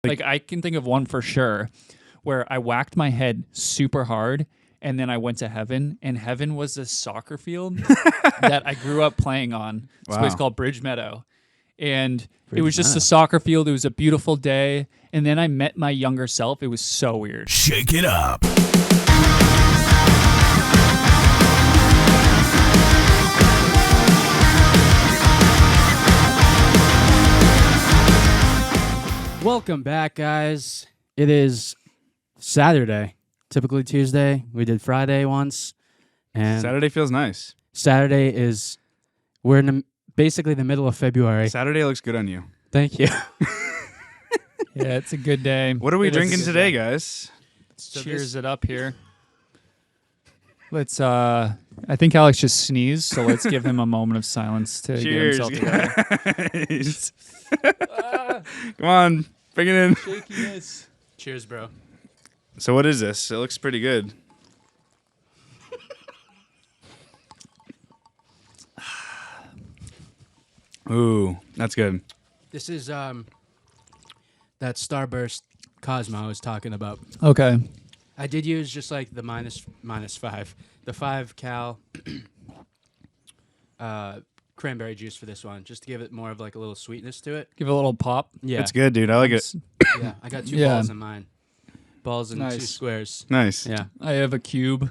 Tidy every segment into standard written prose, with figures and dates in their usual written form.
Like I can think of one for sure where I whacked my head super hard and then I went to heaven, and heaven was this soccer field that I grew up playing on. It's a place called Bridge Meadow. And it was just a soccer field. It was a beautiful day. And then I met my younger self. It was so weird. Shake it up. Welcome back, guys. It is Saturday. Typically Tuesday. We did Friday once. And Saturday feels nice. Saturday is, we're in basically the middle of February. Saturday looks good on you. Thank you. Yeah, it's a good day. What are we drinking today, guys? Let's cheers it up here. Let's, I think Alex just sneezed, so let's give him a moment of silence to Cheers, get himself together. guys. Come on, bring it in. Shakiness. Cheers, bro. So what is this? It looks pretty good. Ooh, that's good. This is that Starburst Cosmo I was talking about. Okay. I did use just like the minus 5. The 5 cal cranberry juice for this one, just to give it more of like a little sweetness to it. Give it a little pop. Yeah. It's good, dude. I like it. Yeah, I got 2 Yeah. balls in mine. Balls and 2 Nice. squares. Nice. Yeah. I have a cube.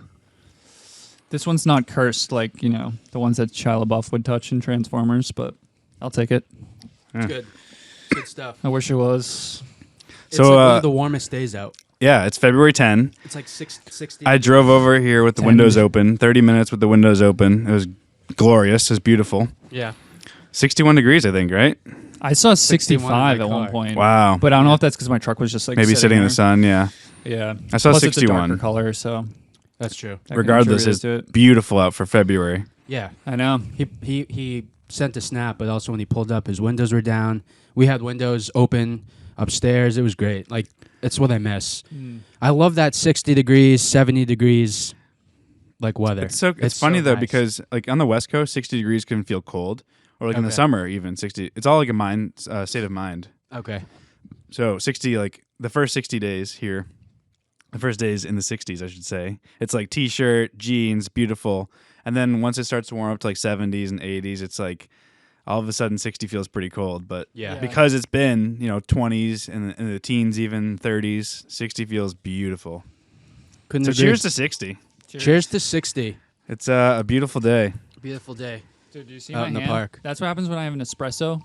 This one's not cursed like, you know, the ones that Shia LaBeouf would touch in Transformers, but I'll take it. It's good. Good stuff. I wish it was. It's So, like one of the warmest days out. Yeah, it's February 10. It's like 60. I drove over here with the 10. windows open. 30 minutes with the windows open. It was glorious. It was beautiful. Yeah. 61 degrees, I think, right? I saw 61 65 in my at one car. point. Wow. But I don't know if that's because my truck was just like Maybe sitting in the there. sun, yeah. Yeah. I saw Plus It's a 61. darker color, so That's true. that Regardless, contributes it's to it. beautiful out for February. Yeah. I know. He sent a snap, but also when he pulled up, his windows were down. We had windows open upstairs. It was great. Like, it's what I miss. I love that 60 degrees, 70 degrees, like weather. It's funny so though nice. because like on the West Coast, 60 degrees can feel cold, or like in the Okay. summer even 60. It's all like a state of mind. Okay. So 60, like the first 60 days here, the first days in the 60s, I should say. It's like t-shirt, jeans, beautiful, and then once it starts to warm up to like 70s and 80s, it's like all of a sudden 60 feels pretty cold. But Yeah. because it's been 20s and in the teens, even 30s, 60 feels beautiful. Couldn't So agree. cheers to 60. Cheers to 60. It's a beautiful day. Beautiful day. Dude, do you see Out my in the hand? park. That's what happens when I have an espresso.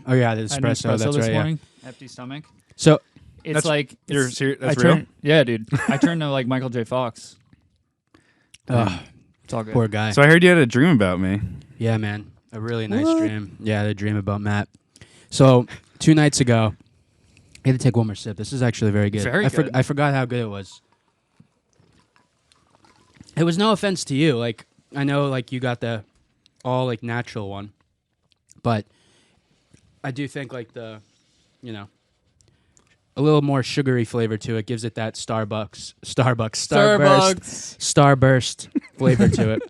Oh yeah, the I had an espresso. espresso That's this right. Yeah. morning. Empty stomach. So It's That's- like You're it's, serious? I That's turn- real? Yeah, dude. I turned to like Michael J. Fox. It's all good. poor guy. So I heard you had a dream about me. Yeah, man. A really nice dream. Yeah, I had a dream about Matt. So 2 nights ago, I had to take one more sip. This is actually very good. Very good. I forgot how good it was. It was no offense to you. Like, I know like you got the all like natural one, but I do think like the, a little more sugary flavor to it gives it that Starburst flavor to it.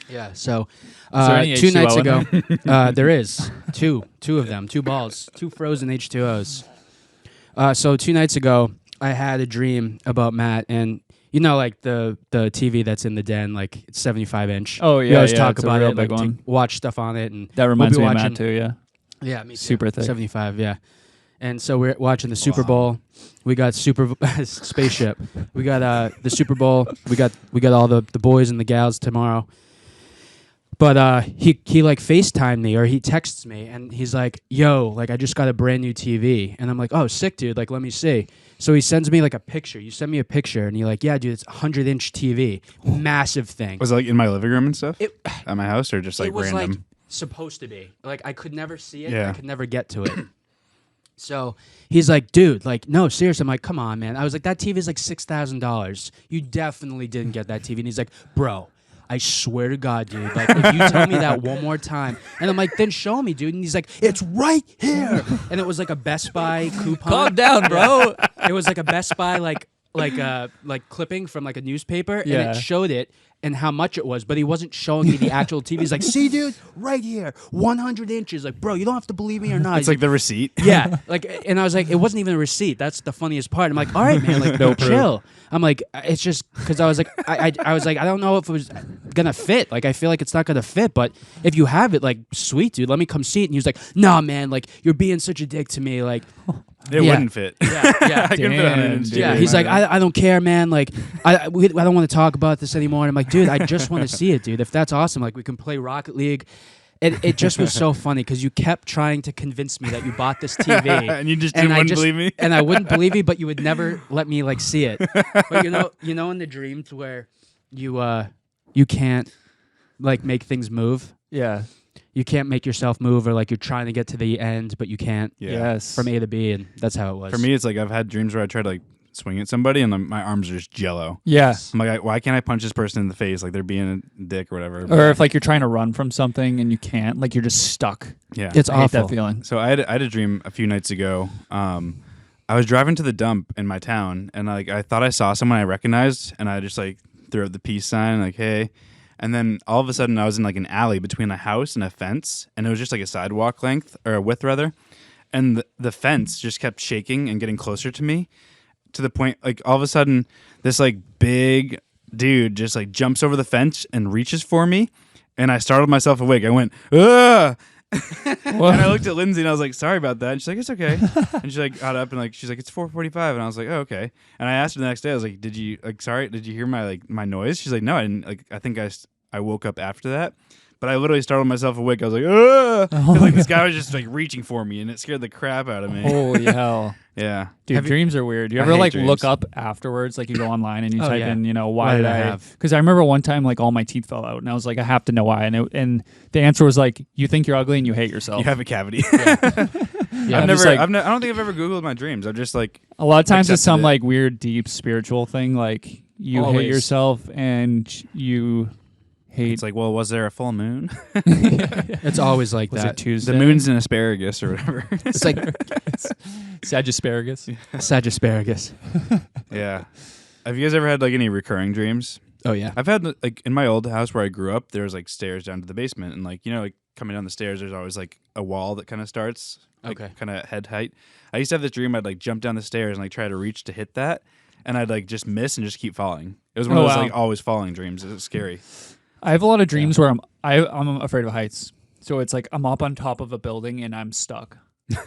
Yeah. So, there any 2 nights H2O in ago, there is two of them, 2 balls, 2 frozen H2Os. So 2 nights ago, I had a dream about Matt, and like the TV that's in the den, like it's 75-inch. Oh, we yeah, always yeah, talk it's a about real it, like big one. to watch stuff on it, and That reminds we'll me be of watching, Matt too, yeah. Yeah, me too. Super thick. 75, yeah. And so we're watching the Super Bowl. We got spaceship. We got the Super Bowl. We got all the boys and the gals tomorrow. But he like FaceTimed me, or he texts me, and he's like, "Yo, like I just got a brand new TV," and I'm like, "Oh, sick, dude! Like let me see." So he sends me like a picture. You send me a picture, and you're like, "Yeah, dude, it's a 100-inch TV, massive thing." Was it like in my living room and stuff? It At my house or just like it was random? like supposed to be. Like I could never see it. Yeah. I could never get to it. So he's like, dude, like, no, seriously. I'm like, come on, man. I was like, that TV is like $6,000. You definitely didn't get that TV. And he's like, bro, I swear to God, dude. Like, if you tell me that one more time. And I'm like, then show me, dude. And he's like, it's right here. And it was like a Best Buy coupon. Calm down, bro. It was like a Best Buy, like clipping from like a newspaper. Yeah. And it showed it and how much it was, but he wasn't showing me the actual TV. He's like, see, dude, right here, 100 inches. Like, bro, you don't have to believe me or not. It's like the receipt. Yeah. Like, and I was like, it wasn't even a receipt. That's the funniest part. I'm like, all right, man, like, no, chill. I'm like, it's just because I was like, I was like, I don't know if it was gonna fit. Like, I feel like it's not gonna fit, but if you have it, like, sweet, dude, let me come see it. And he was like, nah, man, like, you're being such a dick to me. Like, It wouldn't fit. Yeah, I couldn't fit on an Dude. yeah. He's like, I don't care, man. Like, I don't want to talk about this anymore. And I'm like, dude, I just want to see it, dude. If that's awesome, like, we can play Rocket League. It just was so funny because you kept trying to convince me that you bought this TV, and you just wouldn't believe me. and I wouldn't believe you, but you would never let me like see it. But you know, in the dreams where you can't like make things move. Yeah. You can't make yourself move, or like you're trying to get to the end, but you can't. Yeah. Yes. From A to B, and that's how it was. For me, it's like I've had dreams where I try to like swing at somebody and my arms are just jello. Yeah. I'm like, why can't I punch this person in the face? Like they're being a dick or whatever. Or if like you're trying to run from something and you can't, like you're just stuck. Yeah. It's I hate awful. that feeling. So I had a dream a few nights ago. I was driving to the dump in my town, and like I thought I saw someone I recognized, and I just like threw up the peace sign, like hey. And then all of a sudden, I was in like an alley between a house and a fence, and it was just like a sidewalk length or a width rather, and the fence just kept shaking and getting closer to me, to the point like all of a sudden this like big dude just like jumps over the fence and reaches for me, and I startled myself awake. I went, ugh. And I looked at Lindsay and I was like, sorry about that. And she's like, it's okay. And she like got up and like she's like, it's 4:45. And I was like, oh, okay. And I asked her the next day, I was like, did you hear my noise? She's like, no, I didn't. Like I think I woke up after that. But I literally startled myself awake. I was like, ugh. Oh Like this guy was just like reaching for me, and it scared the crap out of me. Holy hell. Yeah. Dude, dreams are weird. You I ever hate like dreams. look up afterwards, like you go online and you type yeah. in, why Why did did I I have? Because I remember one time like all my teeth fell out and I was like, I have to know why. And the answer was like, you think you're ugly and you hate yourself. You have a cavity. Yeah, I I'm just like- don't think I've ever Googled my dreams. I've just like, A lot of times it's accepted some it. like weird, deep spiritual thing, like you Always. hate yourself and you hate. it's like, well, was there a full moon? it's always like Was that. it Tuesday? The moon's an asparagus or whatever. It's like Sagittarius. Sagittarius. Yeah. Have you guys ever had like any recurring dreams? Oh yeah. I've had like in my old house where I grew up, there was like stairs down to the basement, and like like coming down the stairs, there's always like a wall that kind of starts, like, Okay. kind of head height. I used to have this dream I'd like jump down the stairs and like try to reach to hit that, and I'd like just miss and just keep falling. It was one of Oh, those wow. like always falling dreams. It was scary. I have a lot of dreams where I'm afraid of heights. So it's like I'm up on top of a building and I'm stuck.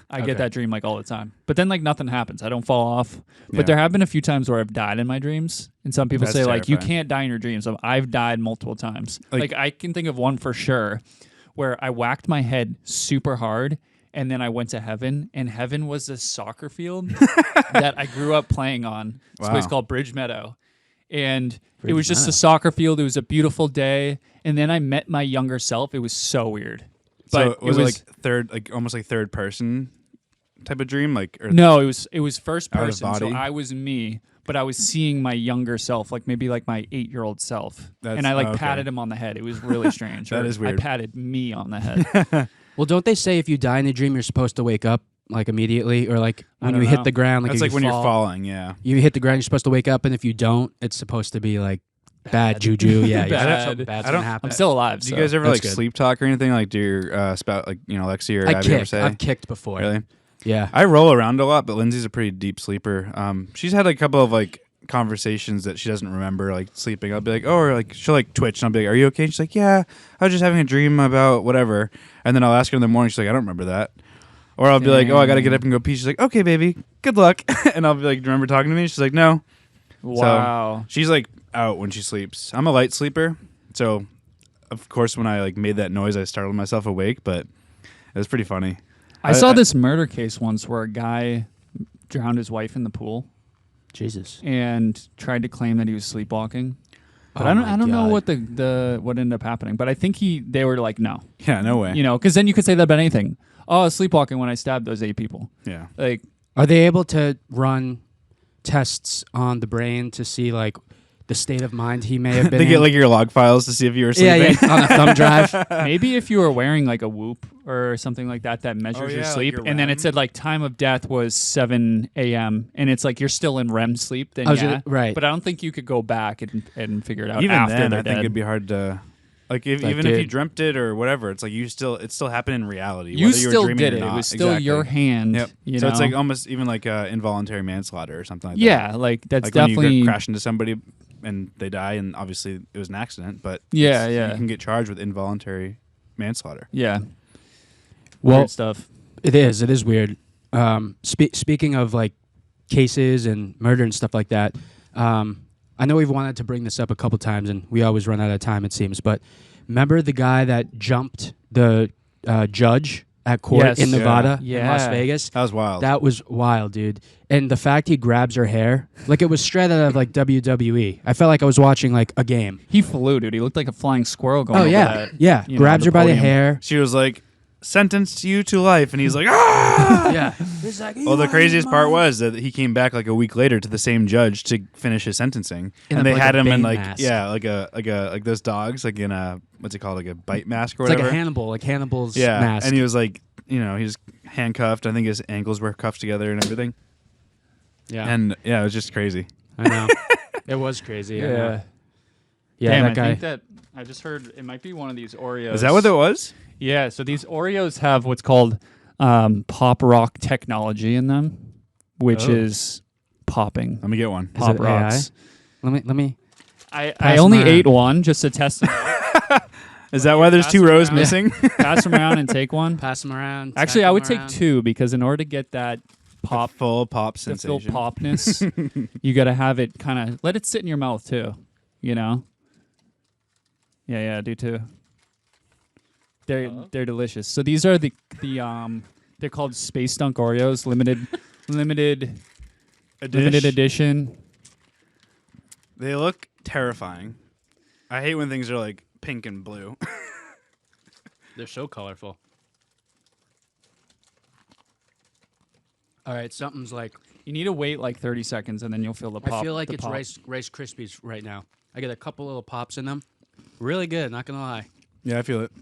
I Okay. get that dream like all the time. But then like nothing happens. I don't fall off. Yeah. But there have been a few times where I've died in my dreams. And some people That's say like you terrifying. can't die in your dreams. I've died multiple times. Like- Like I can think of one for sure where I whacked my head super hard and then I went to heaven, and heaven was this soccer field that I grew up playing on. It's a place Wow. called Bridge Meadow. And it Bridge was just Meadow. a soccer field. It was a beautiful day. And then I met my younger self. It was so weird. So But was it like third, like almost like third person type of dream, like or no, it was first Out of person. So body? I was me, but I was seeing my younger self, like maybe like my 8-year-old self. That's- And I like okay. patted him on the head. It was really strange. That Or is weird. I patted me on the head. Well, don't they say if you die in a dream, you're supposed to wake up like immediately, or like I when don't you know. hit the ground, like that's if like when you you're falling. Yeah. You hit the ground, you're supposed to wake up, and if you don't, it's supposed to be like bad juju. Yeah, Bad. something bad's I gonna don't- happen. I'm still alive. Do you so guys ever that's like good. sleep talk or anything? Like do your spout like Lexi or I Abby ever kicked. say? I've kicked before. Really? Yeah. I roll around a lot, but Lindsay's a pretty deep sleeper. She's had a couple of like conversations that she doesn't remember, like sleeping. I'll be like, oh, or like she'll like twitch, and I'll be like, are you okay? And she's like, yeah, I was just having a dream about whatever. And then I'll ask her in the morning. She's like, I don't remember that. Or I'll be like, oh, I gotta get up and go pee. She's like, okay, baby, good luck. And I'll be like, do you remember talking to me? She's like, no. wow. She's like out when she sleeps. I'm a light sleeper, so of course when I like made that noise, I startled myself awake. But it was pretty funny. I saw this murder case once where a guy drowned his wife in the pool Jesus. and tried to claim that he was sleepwalking. But Oh I my don't know God. what the what ended up happening. But I think they were like, no, Yeah, no way. because then you could say that about anything. Oh, I was sleepwalking when I stabbed those 8 people. Yeah. Like, Are they able to run tests on the brain to see like the state of mind he may have been They in. get like your log files to see if you were sleeping. on a thumb drive. Maybe if you were wearing like a Whoop or something like that measures your like sleep, your and then REM. it said like time of death was 7 a.m. and it's like you're still in REM sleep, then Right. But I don't think you could go back and figure it out Even after then, they're I think dead. it'd be hard to. Like if, Like, even if you dude. dreamt it or whatever, it's like it still happened in reality. You whether were still dreaming did or it. not. It was still Exactly. your hand. Yep. You So know? it's like almost even like involuntary manslaughter or something like that. yeah, like that's Like when definitely you crash into somebody and they die, and obviously it was an accident, but Yeah, you yeah. can get charged with involuntary manslaughter. yeah. Well, Weird stuff. It is weird. Speaking of like cases and murder and stuff like that, I know we've wanted to bring this up a couple times, and we always run out of time, it seems. But remember the guy that jumped the judge at court Yes. in Nevada, Yeah. in Las Vegas? That was wild. That was wild, dude. And the fact he grabs her hair, like it was straight out of like WWE. I felt like I was watching like a game. He flew, dude. He looked like a flying squirrel going over that. yeah. you know, Grabs the her by the podium. hair. She was like, sentenced you to life, and he's like, ah. Yeah. Well, the craziest part was that he came back like a week later to the same judge to finish his sentencing, In and a- they like had a him in Bane like mask. like those dogs like in a what's it called, like a bite mask or It's like whatever. a Hannibal, like Hannibal's yeah, mask. and he was like, he was handcuffed. I think his ankles were cuffed together and everything. yeah. And yeah, it was just crazy. I know. It was crazy. I know. Yeah, Damn, that I guy. think that I just heard it might be one of these Oreos. Is that what it was? Yeah, so these Oreos have what's called pop rock technology in them, which Oh. is popping Let me get one. pop it rocks. Let me. I Pass only them around. ate one just to test it out. Is that why there's pass two it rows around. missing? Pass them around and take one. Pass them around. Actually, tack I would them take around. 2 because in order to get that pop, Full pop the full sensation. popness, you got to have it kind of let it sit in your mouth too. You know. Yeah, do 2. They're delicious. So these are the they're called Space Dunk Oreos, limited edition. They look terrifying. I hate when things are like pink and blue. They're so colorful. All right, something's like. You need to wait like 30 seconds and then you'll feel the pop. I feel like the it's pop. Rice Krispies right now. I get a couple little pops in them. Really good. Not gonna lie. Yeah, I feel it.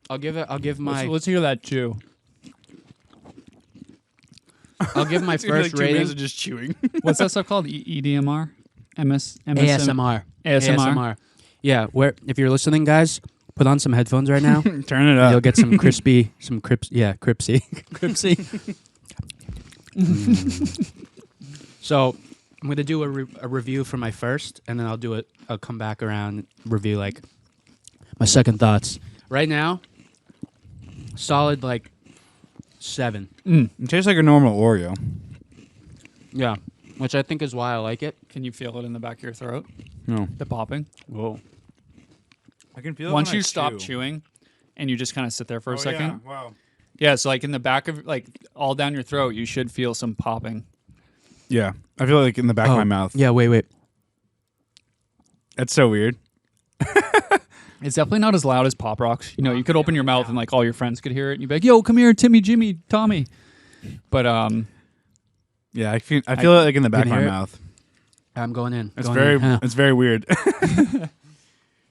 I'll give my. Let's hear that chew. I'll give my It's gonna be first like 2 minutes rating. of just chewing. What's that stuff called? EDMR? MSM? ASMR. ASMR. Yeah. Where if you're listening, guys, put on some headphones right now. Turn it and up. you'll get some crispy, cripsy. So I'm gonna do a review for my first, and then I'll come back around and review like my second thoughts. Right now, solid like 7. It tastes like a normal Oreo. Yeah, which I think is why I like it. Can you feel it in the back of your throat? No, The popping? Whoa. I can feel it Once when I you stop chew. chewing and you just kind of sit there for a second. Yeah, wow. Yeah, so like in the back of like all down your throat, you should feel some popping. Yeah, I feel like in the back of my mouth. Yeah. Wait. That's so weird. It's definitely not as loud as Pop Rocks. You know, you could open your mouth and like all your friends could hear it and you'd be like, yo, come here, Timmy, Jimmy, Tommy. But Yeah, I feel it like in the back of Can my you hear it? mouth. I'm going in. It's Going very in. Huh. it's very weird.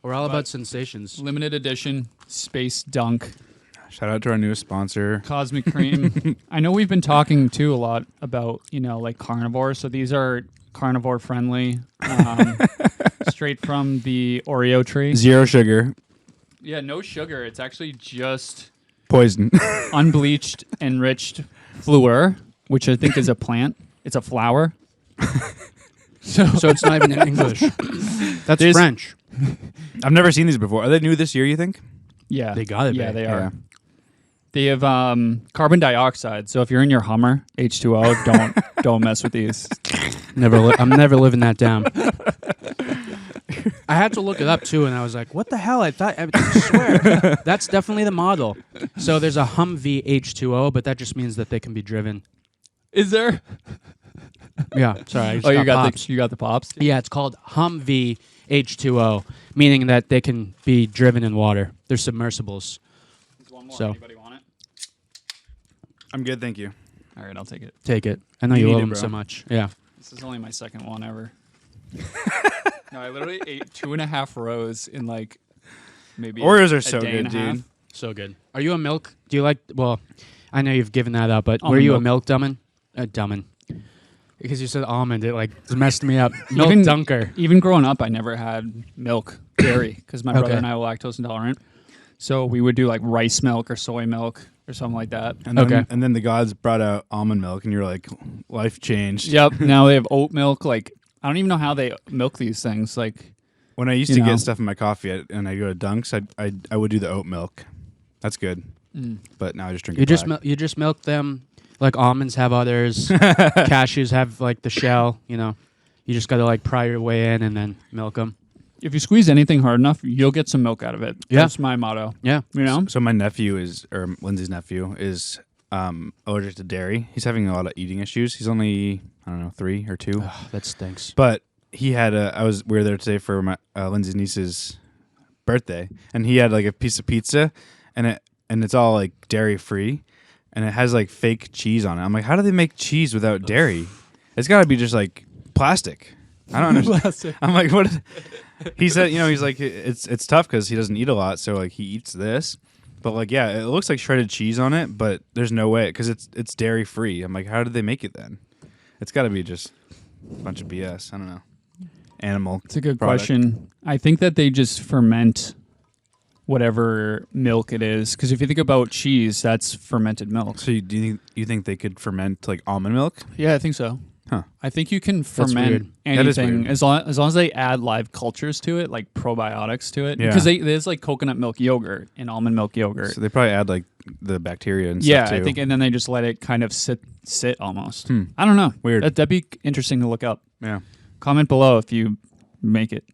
We're all about sensations. limited edition Space Dunk Shout out to our newest sponsor. Cosmic Cream. I know we've been talking too a lot about, you know, like carnivore. So these are carnivore friendly, straight from the Oreo tree. 0 sugar, Yeah, no sugar. It's actually just poison. unbleached, enriched fleur, which I think is a plant. It's a flower. So it's not even in English. That's There's- French. I've never seen these before. Are they new this year, you think? Yeah, They gotta be. Yeah, they Yeah. are. They have carbon dioxide. So if you're in your Hummer H2O, don't mess with these. I'm never living that down. I had to look it up too, and I was like, "What the hell?" I swear that's definitely the model. So there's a Humvee H2O, but that just means that they can be driven. Is there? Yeah, sorry. I just Oh, you got pops. the pops. Yeah, it's called Humvee H2O, meaning that they can be driven in water. They're submersibles. There's one more. So- Anybody want it? I'm good, thank you. All right, I'll take it. Take it. I know You you need love it, them bro. so much. Yeah. This is only my second one ever. No, I literally ate 2.5 rows in like maybe Oreos are a so day good, and a half. dude. So good. Are you a milk? Do you like? Well, I know you've given that up, but were Almond you milk. a milk dummin? Dummin. Because you said almond, it like messed me up. Milk Even- dunker. Even growing up, I never had milk, dairy, because my brother Okay. and I were lactose intolerant. So we would do like rice milk or soy milk or something like that. And then, Okay. and then the gods brought out almond milk, and you're like, life changed. Yep. Now they have oat milk. Like I don't even know how they milk these things. Like When I used You to know. get stuff in my coffee and I go to Dunks, I would do the oat milk. That's good. But now I just drink You it just black. you just milk them like almonds have others. Cashews have like the shell. You know, you just got to like pry your way in and then milk them. if you squeeze anything hard enough, you'll get some milk out of it. Yeah. That's my motto. Yeah. You know. So my nephew or Lindsay's nephew is allergic to dairy. He's having a lot of eating issues. He's only, I don't know, 3 or 2. Ugh, that stinks. But he had we were there today for my Lindsay's niece's birthday, and he had like a piece of pizza, and it's all like dairy free, and it has like fake cheese on it. I'm like, how do they make cheese without dairy? It's got to be just like plastic. I don't understand. I'm like, what? He said, he's like, it's tough because he doesn't eat a lot, so like he eats this, but like yeah, it looks like shredded cheese on it, but there's no way because it's dairy free. I'm like, how did they make it then? It's got to be just a bunch of BS. I don't know. Animal. It's a good product. question. I think that they just ferment whatever milk it is. Because if you think about cheese, that's fermented milk. So do you think they could ferment like almond milk? Yeah, I think so. Huh. I think you can weird. ferment That is anything weird. as long as they add live cultures to it, like probiotics to it. Yeah. Because there's like coconut milk yogurt and almond milk yogurt. So they probably add like the bacteria and Yeah, stuff too. I think, and then they just let it kind of sit almost. I don't know. Weird. That'd be interesting to look up. Yeah. Comment below if you make it.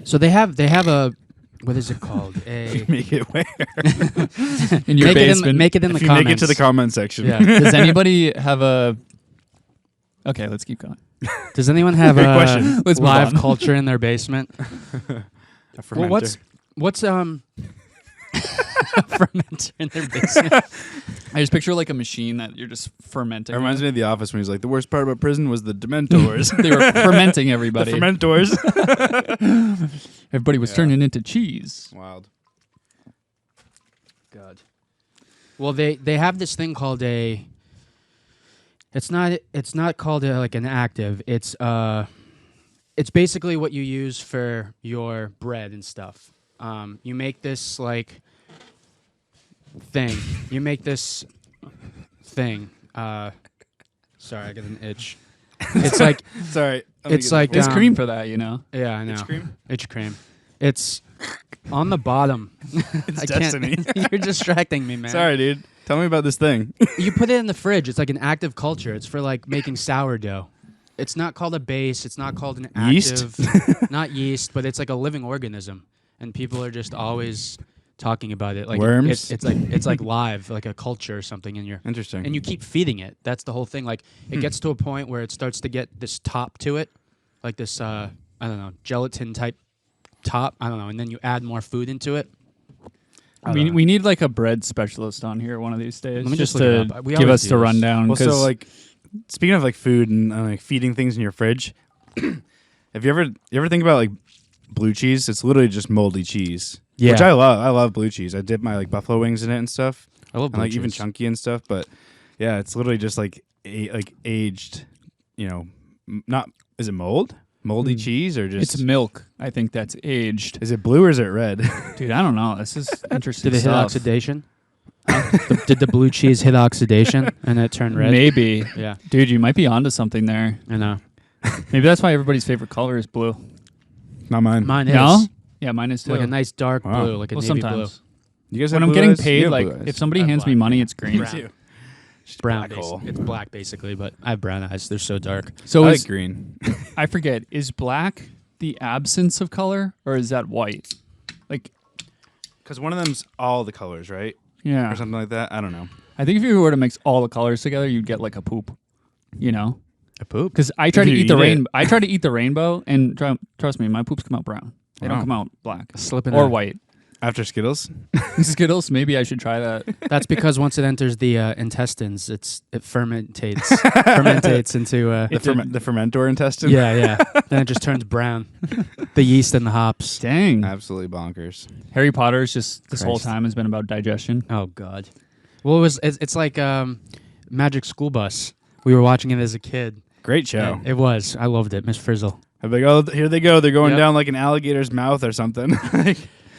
So they have a what is it called? A Make it where? In your basement. make it in If the you comments. make it to the comment section. Yeah. Does anybody have a... Okay, let's keep going. Does anyone have Great a question. Let's move live on. culture in their basement? A Well, fermenter. what's fermenter in their basement? I just picture like a machine that you're just fermenting. It reminds me of The Office when he's like, the worst part about prison was the Dementors. They were fermenting The everybody. Fermentors. Everybody was turning into cheese. Wild. God. Well, they have this thing called a. It's not called like an active. It's basically what you use for your bread and stuff. You make this like thing. You make this thing. Sorry, I got an itch. It's like Sorry. It's like There's cream for that, you know. yeah, I know. Itch cream? Itch cream. It's on the bottom. It's I destiny. Can't, you're distracting me, man. Sorry, dude. Tell me about this thing. You put it in the fridge. It's like an active culture. It's for like making sourdough. It's not called a base. It's not called an Yeast? active. Not yeast, but it's like a living organism, and people are just always talking about it. Like Worms? it's like live, like a culture or something in your. Interesting. And you keep feeding it. That's the whole thing. Like it gets to a point where it starts to get this top to it, like this I don't know, gelatin type top. I don't know, and then you add more food into it. We need like a bread specialist on here one of these days. Let me just to look it up. We give always us do the this. rundown. Well, so 'cause like, speaking of like food and like feeding things in your fridge, have you ever think about like blue cheese? It's literally just moldy cheese. Yeah. Which I love. I love blue cheese. I dip my like buffalo wings in it and stuff. I love And blue like even cheese. chunky and stuff. But yeah, it's literally just like aged. Not is it moldy cheese or just it's milk. I think that's aged. is it blue or is it red? Dude, I don't know. This is interesting Did it hit stuff. oxidation? Did the blue cheese hit oxidation and it turned red? Maybe. Yeah, Dude, you might be onto something there. I know. Maybe that's why everybody's favorite color is blue. Not mine. Mine is No? Yeah, mine is too. like a nice dark Wow. blue, like a well, navy sometimes. You guys When have I'm blue getting eyes? You paid, have like blue eyes. if somebody I have hands me black. money, it's green. Brown. too. blue. Brown. black hole. It's black basically, but I have brown eyes. They're so dark. So I is, like green. I forget, is black the absence of color or is that white? Like, Because one of them's all the colors, right? yeah. Or something like that. I don't know. I think if you were to mix all the colors together, you'd get like a poop. You know? A poop? Because I try to you eat the eat it. rainbow. I try to eat the rainbow, and trust me, my poops come out brown. They Wow. don't come out black Slipping or a- white. After Skittles? Skittles, maybe I should try that. That's because once it enters the intestines, it fermentates into The fermentor intestine? yeah. Then it just turns brown. The yeast and the hops. Dang. Absolutely bonkers. Harry Potter's just this whole Christ. time has been about digestion. Oh God. Well, it's like Magic School Bus. We were watching it as a kid. Great show. And it was. I loved it, Miss Frizzle. I'd be like, oh, here they go. They're going Yep. down like an alligator's mouth or something.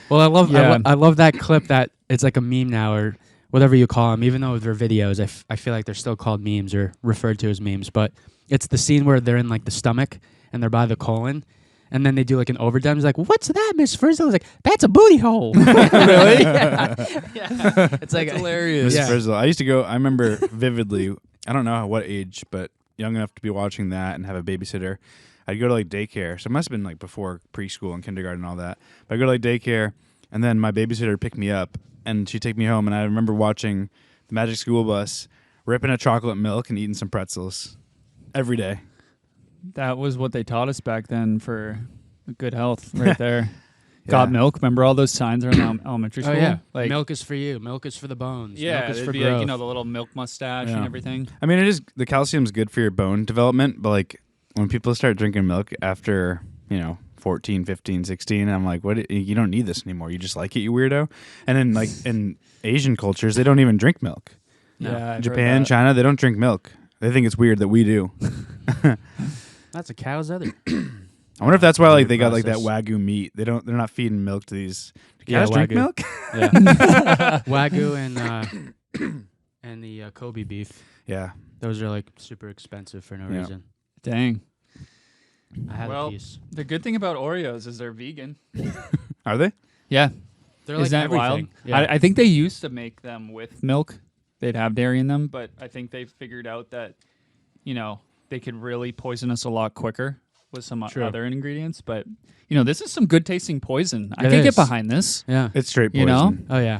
Well, I love Yeah. I love that clip that it's like a meme now or whatever you call them. Even though they're videos, I feel like they're still called memes or referred to as memes. But it's the scene where they're in like the stomach and they're by the colon, and then they do like an overdub. He's like, "What's that, Miss Frizzle?" He's like, "That's a booty hole." Really? Yeah. It's like That's hilarious. Mrs. Yeah. Frizzle. I used to go, I remember vividly, I don't know what age, but young enough to be watching that and have a babysitter. I'd go to like daycare. So it must have been like before preschool and kindergarten and all that. But I'd go to like daycare, and then my babysitter would pick me up, and she'd take me home. And I remember watching the Magic School Bus, ripping a chocolate milk and eating some pretzels every day. That was what they taught us back then for good health right there. Got milk. Remember all those signs around elementary school? Oh yeah, Like, milk is for you. Milk is for the bones. yeah, milk is it'd for be growth. like, the little milk mustache and Yeah. everything. I mean, it is, the calcium's good for your bone development, but like when people start drinking milk after, 14, 15, 16, I'm like, what? You don't need this anymore. You just like it, you weirdo. And then like in Asian cultures, they don't even drink milk. No. Yeah, I've heard Japan, that. China, they don't drink milk. They think it's weird that we do. That's a cow's other. I wonder if that's why like they got like that Process. Wagyu meat. They're not feeding milk to these. Do Yeah, cows drink Wagyu. milk? Yeah. Wagyu and the Kobe beef. Yeah. Those are like super expensive for no Yeah. reason. Dang. I had Well, a piece. The good thing about Oreos is they're vegan. Are they? Yeah. They're Isn't like that everything. wild? Yeah. I think they used to make them with milk. They'd have dairy in them, but I think they figured out that, they could really poison us a lot quicker with some True. other ingredients. But, this is some good tasting poison. I It can get is. behind this. yeah. It's straight You poison. know? Oh yeah.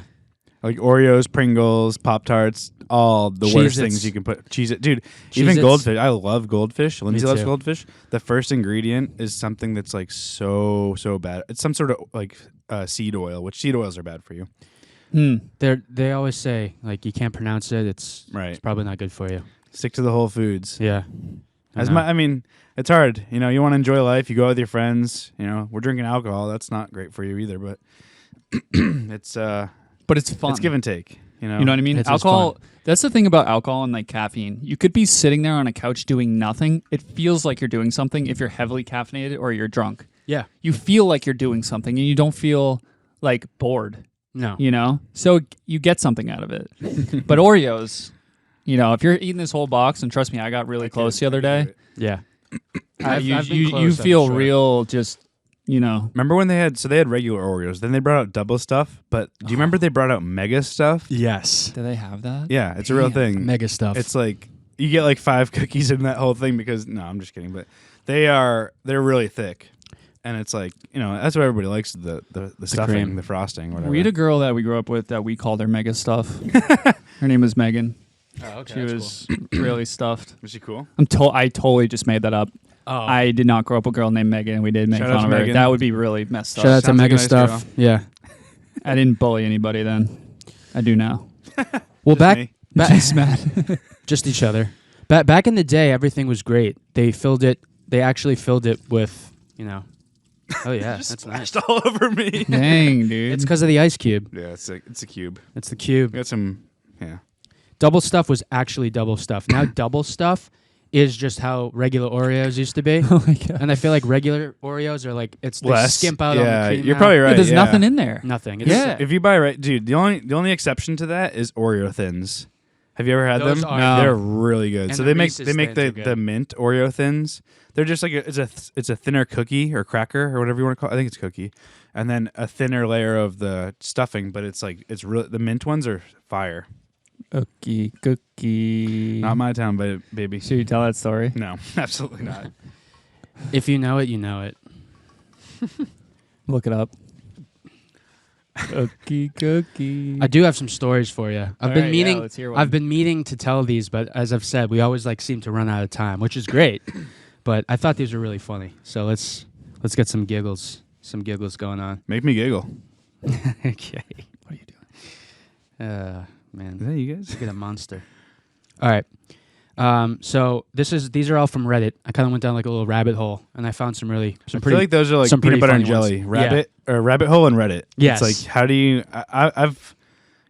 Like Oreos, Pringles, Pop Tarts, all the worst Cheez-Its. things you can put. Cheese it, dude. Even Cheez-Its. goldfish. I love goldfish. Lindsay loves too. goldfish. The first ingredient is something that's like so bad. It's some sort of like seed oil, which seed oils are bad for you. They always say like you can't pronounce it. It's probably not good for you. Stick to the whole foods. Yeah. I mean, it's hard. You want to enjoy life. You go out with your friends. We're drinking alcohol. That's not great for you either. But it's But it's fun. it's give and take. You know You know what I mean? It's just Alcohol. fun. That's the thing about alcohol and like caffeine. You could be sitting there on a couch doing nothing. It feels like you're doing something if you're heavily caffeinated or you're drunk. Yeah. You feel like you're doing something and you don't feel like bored. No. So you get something out of it. But Oreos, if you're eating this whole box, and trust me, I got really close the other day. Yeah. You I've been close, you I'm feel sure. real, just Remember when they had regular Oreos, then they brought out double stuff, but do you remember they brought out mega stuff? Yes. Do they have that? Yeah, it's a real thing. Mega stuff. It's like you get like 5 cookies in that whole thing because I'm just kidding, but they're really thick. And it's like, that's what everybody likes, the stuffing, cream. the frosting, whatever. We had a girl that we grew up with that we called her Mega Stuff. Her name was Megan. oh, okay. She was really stuffed. Was she cool? I totally just made that up. Oh. I did not grow up with a girl named Megan, and we did make Shout out fun to of her. Megan. That would be really messed up. Shout out to Sounds like Mega a nice stuff. girl. Yeah. I didn't bully anybody then. I do now. Well, Just back me. Just mad. just each other. Back in the day, everything was great. They actually filled it with, Oh yeah, Just that's nice. splashed all over me. Dang, dude. It's because of the ice cube. Yeah, it's a cube. It's the cube. We got some, yeah. Double stuff was actually double stuff. Now double stuff is just how regular Oreos used to be. Oh my god. And I feel like regular Oreos are like they Less. skimp out on Yeah, the cream. you're now. probably right. Yeah, there's yeah. nothing in there. Nothing. It's, Yeah. If you buy dude, the only exception to that is Oreo Thins. Have you ever had Those them? are No. They're really good. And So the they make Reese's they make Thins are the good. mint Oreo Thins. They're just like it's a thinner cookie or cracker or whatever you want to call it. I think it's cookie. And then a thinner layer of the stuffing, but it's really the mint ones are fire. Cookie. Not my town, baby. Should you tell that story? No, absolutely not. If you know it, you know it. Look it up. Cookie. I do have some stories for you. I've been meaning. let's hear one. I've been meaning to tell these, but as I've said, we always seem to run out of time, which is great. But I thought these were really funny, so let's get some giggles going on. Make me giggle. Okay. What are you doing? Man. Is that you guys? Get a monster. All right. So these are all from Reddit. I kind of went down like a little rabbit hole, and I found some I pretty. feel like those are like some peanut pretty butter and funny ones. jelly. Rabbit hole and Reddit. Yes. It's like, how do you... I've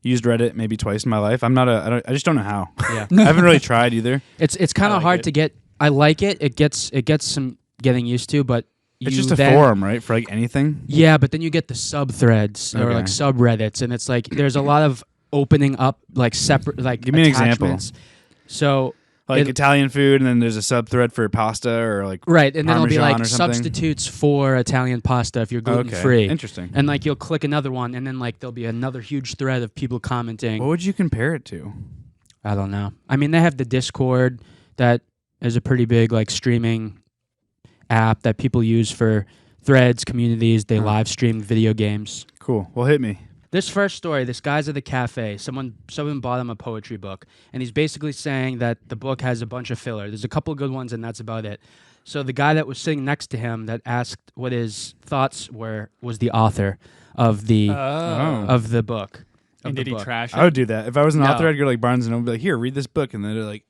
used Reddit maybe twice in my life. I just don't know how. Yeah. I haven't really tried either. It's kind I of like hard it. to get. I like it. It gets some getting used to, but It's you just a then- forum, right? For like anything. Yeah, but then you get the subthreads or Okay. like subreddits, and it's like there's a lot of opening up like separate like Give me an example. attachments. So Like Italian food, and then there's a subthread for pasta or like... right, and then it'll be Parmesan like or something? substitutes for Italian pasta if you're gluten Okay. free. Interesting. And like you'll click another one, and then like there'll be another huge thread of people commenting. What would you compare it to? I don't know. I mean, they have the Discord that is a pretty big like streaming app that people use for threads, communities. They live stream video games. Cool. Well, hit me. This first story, this guy's at the cafe. Someone bought him a poetry book, and he's basically saying that the book has a bunch of filler. There's a couple of good ones, and that's about it. So the guy that was sitting next to him that asked what his thoughts were was the author of the of the book. And did he trash it? I would do that. If I was an No. author, I'd go to like Barnes and Noble and be like, here, read this book. And then they're like,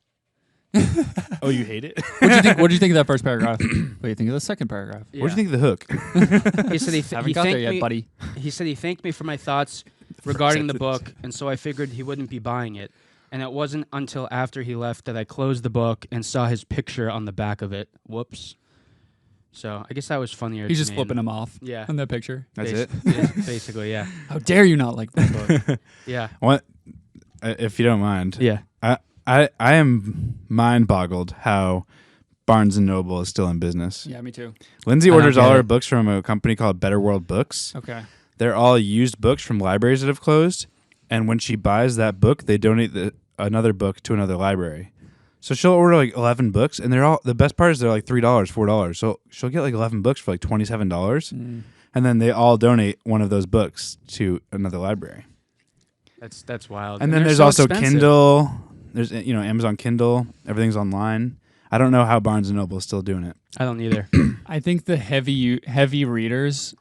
oh, you hate it? What do you think of that first paragraph? What do you think of the second paragraph? Yeah. What do you think of the hook? He said he Haven't got there thanked yet, me. buddy. He said he thanked me for my thoughts regarding the sentence. book, and so I figured he wouldn't be buying it. And it wasn't until after he left that I closed the book and saw his picture on the back of it. Whoops. So I guess that was funnier. He's to just me. flipping him off Yeah. on that picture. That's it? Basically, yeah. How dare you not like that book? Yeah. What? If you don't mind. Yeah. I am mind-boggled how Barnes and Noble is still in business. Yeah, me too. Lindsay I don't orders get all her it. books from a company called Better World Books. Okay. They're all used books from libraries that have closed, and when she buys that book, they donate another book to another library. So she'll order like 11 books, and they're all, the best part is they're like $3, $4. So she'll get like 11 books for like $27, and then they all donate one of those books to another library. That's wild. And then they're there's so also expensive. Kindle. There's Amazon Kindle. Everything's online. I don't know how Barnes and Noble is still doing it. I don't either. I think the heavy readers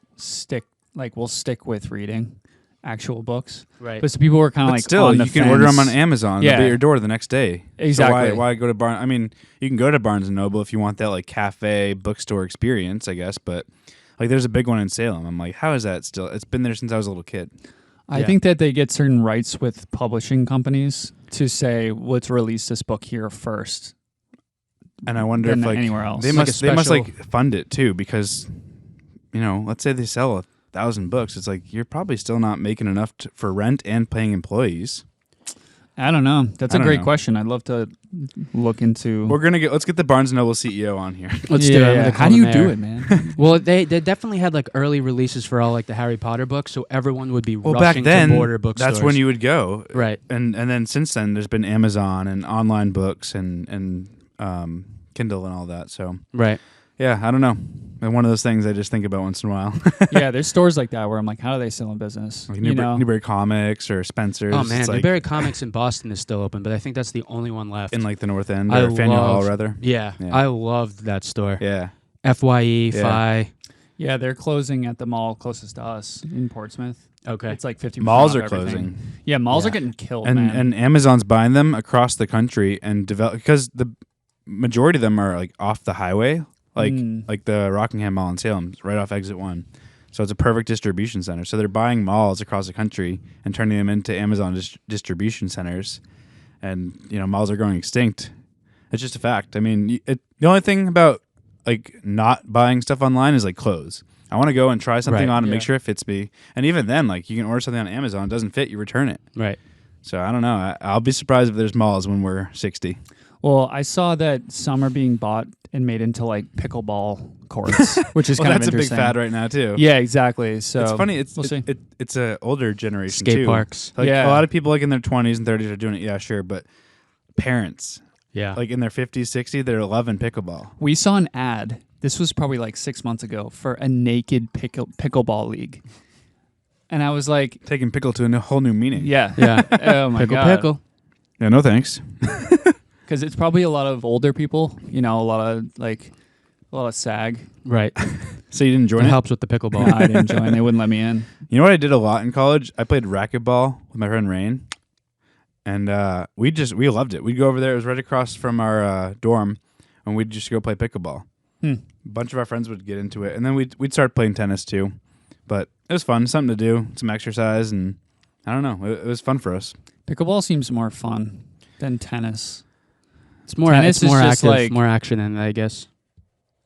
will stick with reading actual books. Right. But some people were kind of But like still, on the you can order them on fence. Amazon. Yeah. They'll be at your door the next day. Exactly. So why go to Barnes? I mean, you can go to Barnes and Noble if you want that like cafe bookstore experience, I guess. But like, there's a big one in Salem. I'm like, how is that still? It's been there since I was a little kid. I Yeah. think that they get certain rights with publishing companies to say, let's release this book here first. And I wonder Than if like anywhere else. they Like a must special- like fund it too, because let's say they sell 1,000 books. It's like you're probably still not making enough for rent and paying employees. I don't know. That's I a don't great know. question. I'd love to look into. Let's get the Barnes and Noble CEO on here. Let's do it. I'm gonna How call do the you do mayor. it, man? Well, they definitely had like early releases for all like the Harry Potter books, so everyone would be Well, rushing back then, to border bookstores. that's when you would go, Right. And then since then, there's been Amazon and online books and Kindle and all that. So Right. yeah, I don't know. And one of those things I just think about once in a while. Yeah, there's stores like that where I'm like, how are they still in business? Like You know? Newbury Comics or Spencer's. Oh man, It's like Newbury Comics in Boston is still open, but I think that's the only one left. in like the North End I or Faneuil Hall love- rather. yeah, Yeah. I loved that store. Yeah. FYE, Yeah. Phi. Yeah, they're closing at the mall closest to us in Portsmouth. Okay. It's like 50%. Malls off are everything. closing. Yeah, malls Yeah. are getting killed, And man. and Amazon's buying them across the country and develop, because the majority of them are like off the highway, like the Rockingham Mall in Salem, right off exit 1. So it's a perfect distribution center. So they're buying malls across the country and turning them into Amazon distribution centers. And malls are going extinct. It's just a fact. I mean, the only thing about like not buying stuff online is like clothes. I want to go and try something Right. on and Yeah. make sure it fits me. And even then, like you can order something on Amazon, it doesn't fit, you return it. Right. So I don't know. I'll be surprised if there's malls when we're 60. Well, I saw that some are being bought and made into like pickleball courts, which is Well, kind that's of a big interesting. fad right now too. Yeah, exactly. So It's funny. It's we'll see. it's a older generation Skate too. parks. Like Yeah. a lot of people like in their 20s and 30s are doing it. Yeah, sure, but parents Yeah. like in their 50s, 60s, they're loving pickleball. We saw an ad. This was probably like 6 months ago for a naked pickleball league, and I was like, Taking pickle to a whole new meaning. yeah, yeah. oh my Pickle, god, pickle. Yeah, no thanks. because it's probably a lot of older people. A lot of like A lot of sag. Right. So you didn't join It it? helps with the pickleball. No, I didn't join. They wouldn't let me in. You know what I did a lot in college? I played racquetball with my friend Rain, and we loved it. We'd go over there. It was right across from our dorm, and we'd just go play pickleball. A bunch of our friends would get into it, and then we'd start playing tennis too. But it was fun, something to do, some exercise, and I don't know. It was fun for us. Pickleball seems more fun than tennis. It's more Tennis is just active, like- more action in it, I guess.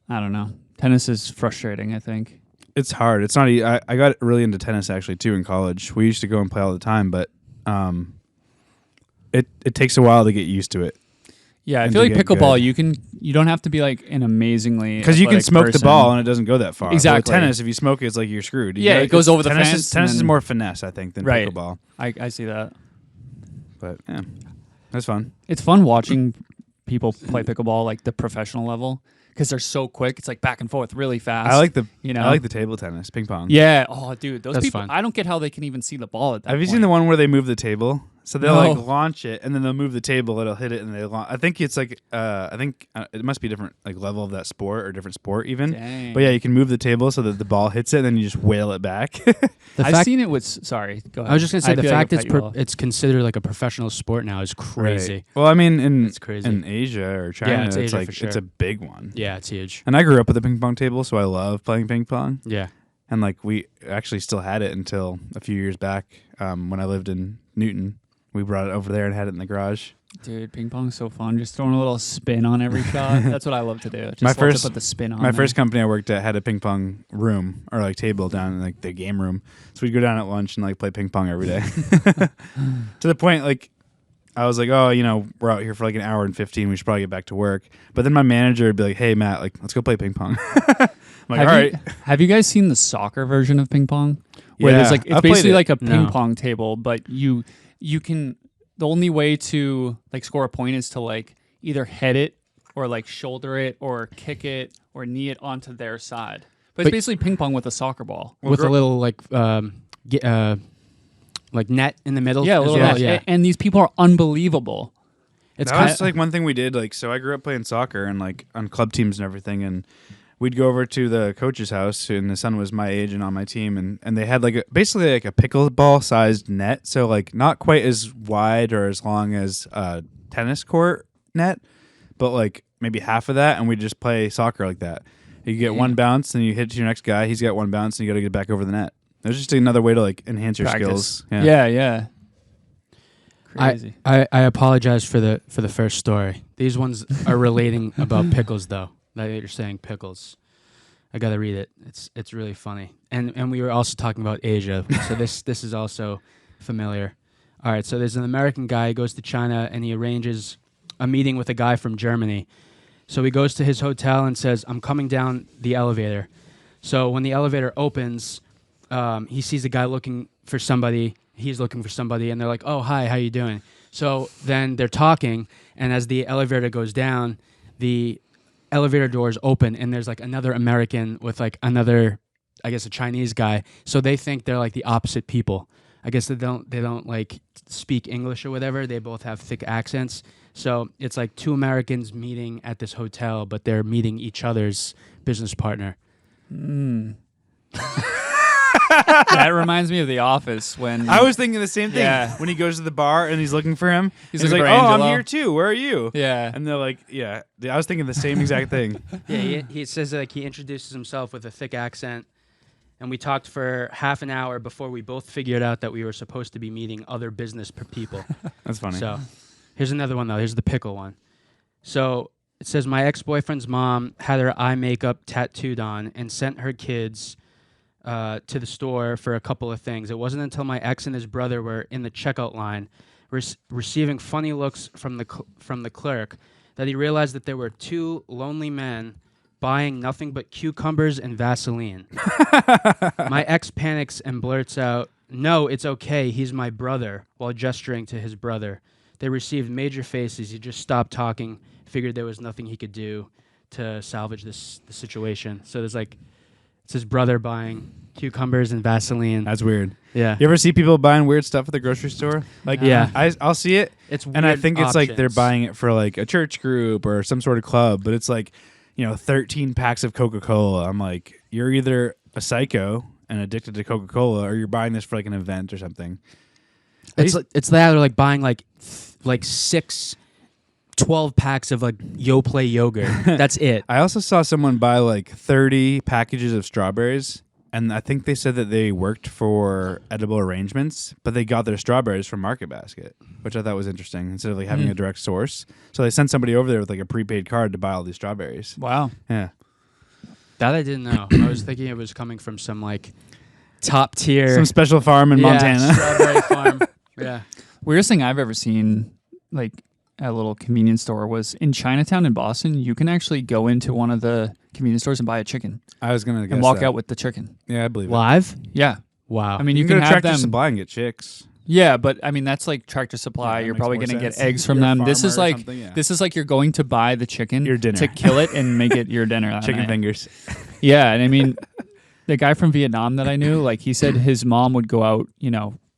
I don't know. Tennis is frustrating, I think. It's hard. It's not. I got really into tennis actually too in college. We used to go and play all the time, but it takes a while to get used to it. Yeah, I And feel to like get pickleball, good. you don't have to be like an amazingly Because you can athletic smoke the person. ball and it doesn't go that far. Exactly. With tennis, if you smoke it, it's like you're screwed. Yeah, it goes over the tennis fence Tennis and is then- more finesse, I think, than Right. pickleball. I see that. But yeah, that's fun. It's fun watching people play pickleball like the professional level because they're so quick. It's like back and forth really fast. I like the I I like the table tennis, ping pong. Yeah. Oh, dude, those That's people. fun. I don't get how they can even see the ball at that Have you point. seen the one where they move the table? So they'll No. like launch it, and then they'll move the table. It'll hit it, and they launch. I think it's like it must be different like level of that sport or different sport even. Dang. But yeah, you can move the table so that the ball hits it, and then you just whale it back. The I've fact, seen it with. Sorry, go ahead. I was just gonna say I the feel like fact I it's cut you off. it's considered like a professional sport now is crazy. Right. Well, I mean, It's crazy. in Asia or China, Yeah, it's it's Asia like for sure. it's a big one. Yeah, it's huge. And I grew up with a ping pong table, so I love playing ping pong. Yeah. And like we actually still had it until a few years back when I lived in Newton. We brought it over there and had it in the garage. Dude, ping pong's so fun. Just throwing a little spin on every shot. That's what I love to do. Just My love first- to put the spin on. My there. first company I worked at had a ping pong room or like table down in like the game room. So we'd go down at lunch and like play ping pong every day. To the point like I was like, oh, we're out here for like an hour and 15. We should probably get back to work. But then my manager would be like, hey, Matt, like, let's go play ping pong. I'm like, all right. Have you guys seen the soccer version of ping pong? Where Yeah, there's like it's I've played basically it. like a ping No. pong table, but you can the only way to like score a point is to like either head it or like shoulder it or kick it or knee it onto their side. But it's But- basically ping pong with a soccer ball. With a little like net in the middle. Yeah, a as little well. bit. Yeah. And these people are unbelievable. It's That kind was like one thing we did. Like, so I grew up playing soccer and like on club teams and everything. And we'd go over to the coach's house, and the son was my age and on my team. And they had like basically like a pickleball sized net. So like not quite as wide or as long as a tennis court net, but like maybe half of that. And we'd just play soccer like that. You get one bounce, and you hit to your next guy. He's got one bounce, and you got to get back over the net. It was just another way to like enhance your Practice. skills. Yeah. Crazy. I apologize for the first story. These ones are relating about pickles though. That you're saying pickles. I gotta read it. It's really funny. And we were also talking about Asia, so this is also familiar. All right, so there's an American guy who goes to China and he arranges a meeting with a guy from Germany. So he goes to his hotel and says, "I'm coming down the elevator." So when the elevator opens, he sees a guy looking for somebody. He's looking for somebody, and they're like, "Oh, hi, how you doing?" So then they're talking, and as the elevator goes down, the elevator doors open, and there's like another American with like another, I guess, a Chinese guy. So they think they're like the opposite people. I guess they don't like speak English or whatever. They both have thick accents. So it's like two Americans meeting at this hotel, but they're meeting each other's business partner. That reminds me of The Office when I was thinking the same thing. Yeah. When he goes to the bar and he's looking for him, He's he's like, looking "Oh, for I'm Angelo." here too. Where are you?" Yeah. And they're like, "Yeah." I was thinking the same exact thing. Yeah, he says like he introduces himself with a thick accent, and we talked for half an hour before we both figured out that we were supposed to be meeting other business people. That's funny. So here's another one though. Here's the pickle one. So it says my ex-boyfriend's mom had her eye makeup tattooed on and sent her kids to the store for a couple of things. It wasn't until my ex and his brother were in the checkout line, receiving funny looks from the clerk, that he realized that there were two lonely men buying nothing but cucumbers and Vaseline. My ex panics and blurts out, "No, it's okay. He's my brother," while gesturing to his brother. They received major faces. He just stopped talking, figured there was nothing he could do to salvage the situation. So there's like, it's his brother buying cucumbers and Vaseline. That's weird. Yeah. You ever see people buying weird stuff at the grocery store? Like, Yeah. I'll see it, It's and I weird think it's like they're options. buying it for like a church group or some sort of club, but it's like 13 packs of Coca-Cola. I'm like, you're either a psycho and addicted to Coca-Cola, or you're buying this for like an event or something. It's that or like buying like 6 12 packs of like Yoplait yogurt. That's it. I also saw someone buy like 30 packages of strawberries, and I think they said that they worked for Edible Arrangements, but they got their strawberries from Market Basket, which I thought was interesting, instead of like having a direct source. So they sent somebody over there with like a prepaid card to buy all these strawberries. Wow. Yeah. That I didn't know. I was thinking it was coming from some like top tier Some special farm in Montana. strawberry farm. Yeah. Weirdest thing I've ever seen, like at a little convenience store, was in Chinatown in Boston. You can actually go into one of the convenience stores and buy a chicken I was going to guess and walk that. out with the chicken. Yeah, I believe it. Live? Yeah. Wow. I mean, You you can can go to have Tractor them. Supply and get chicks. Yeah, but I mean that's like Tractor Supply. Yeah, You're that probably makes gonna more get sense. eggs from You're a them. This farmer is or like something, yeah. this is like you're going to buy the chicken Your dinner. to kill it and make it your dinner. that Chicken night. fingers. Yeah, and I mean, the guy from Vietnam that I knew, like he said his mom would go out,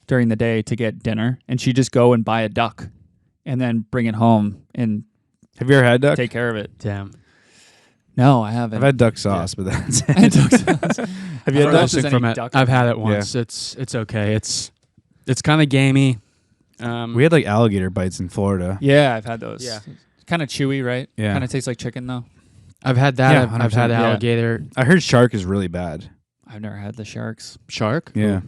during the day to get dinner, and she'd just go and buy a duck, and then bring it home and Have you ever had duck? take care of it. Damn. No, I haven't. I've had duck sauce, but that's I had duck sauce. Have you I had don't know duck? if there's From any it. duck I've in had it. it once. It's okay. It's kind of gamey. We had like alligator bites in Florida. Yeah, I've had those. Yeah. Kind of chewy, right? Yeah. Kind of tastes like chicken though. I've had that. Yeah, I've had 100%. Yeah. alligator I heard shark is really bad. I've never had the sharks. shark. Yeah.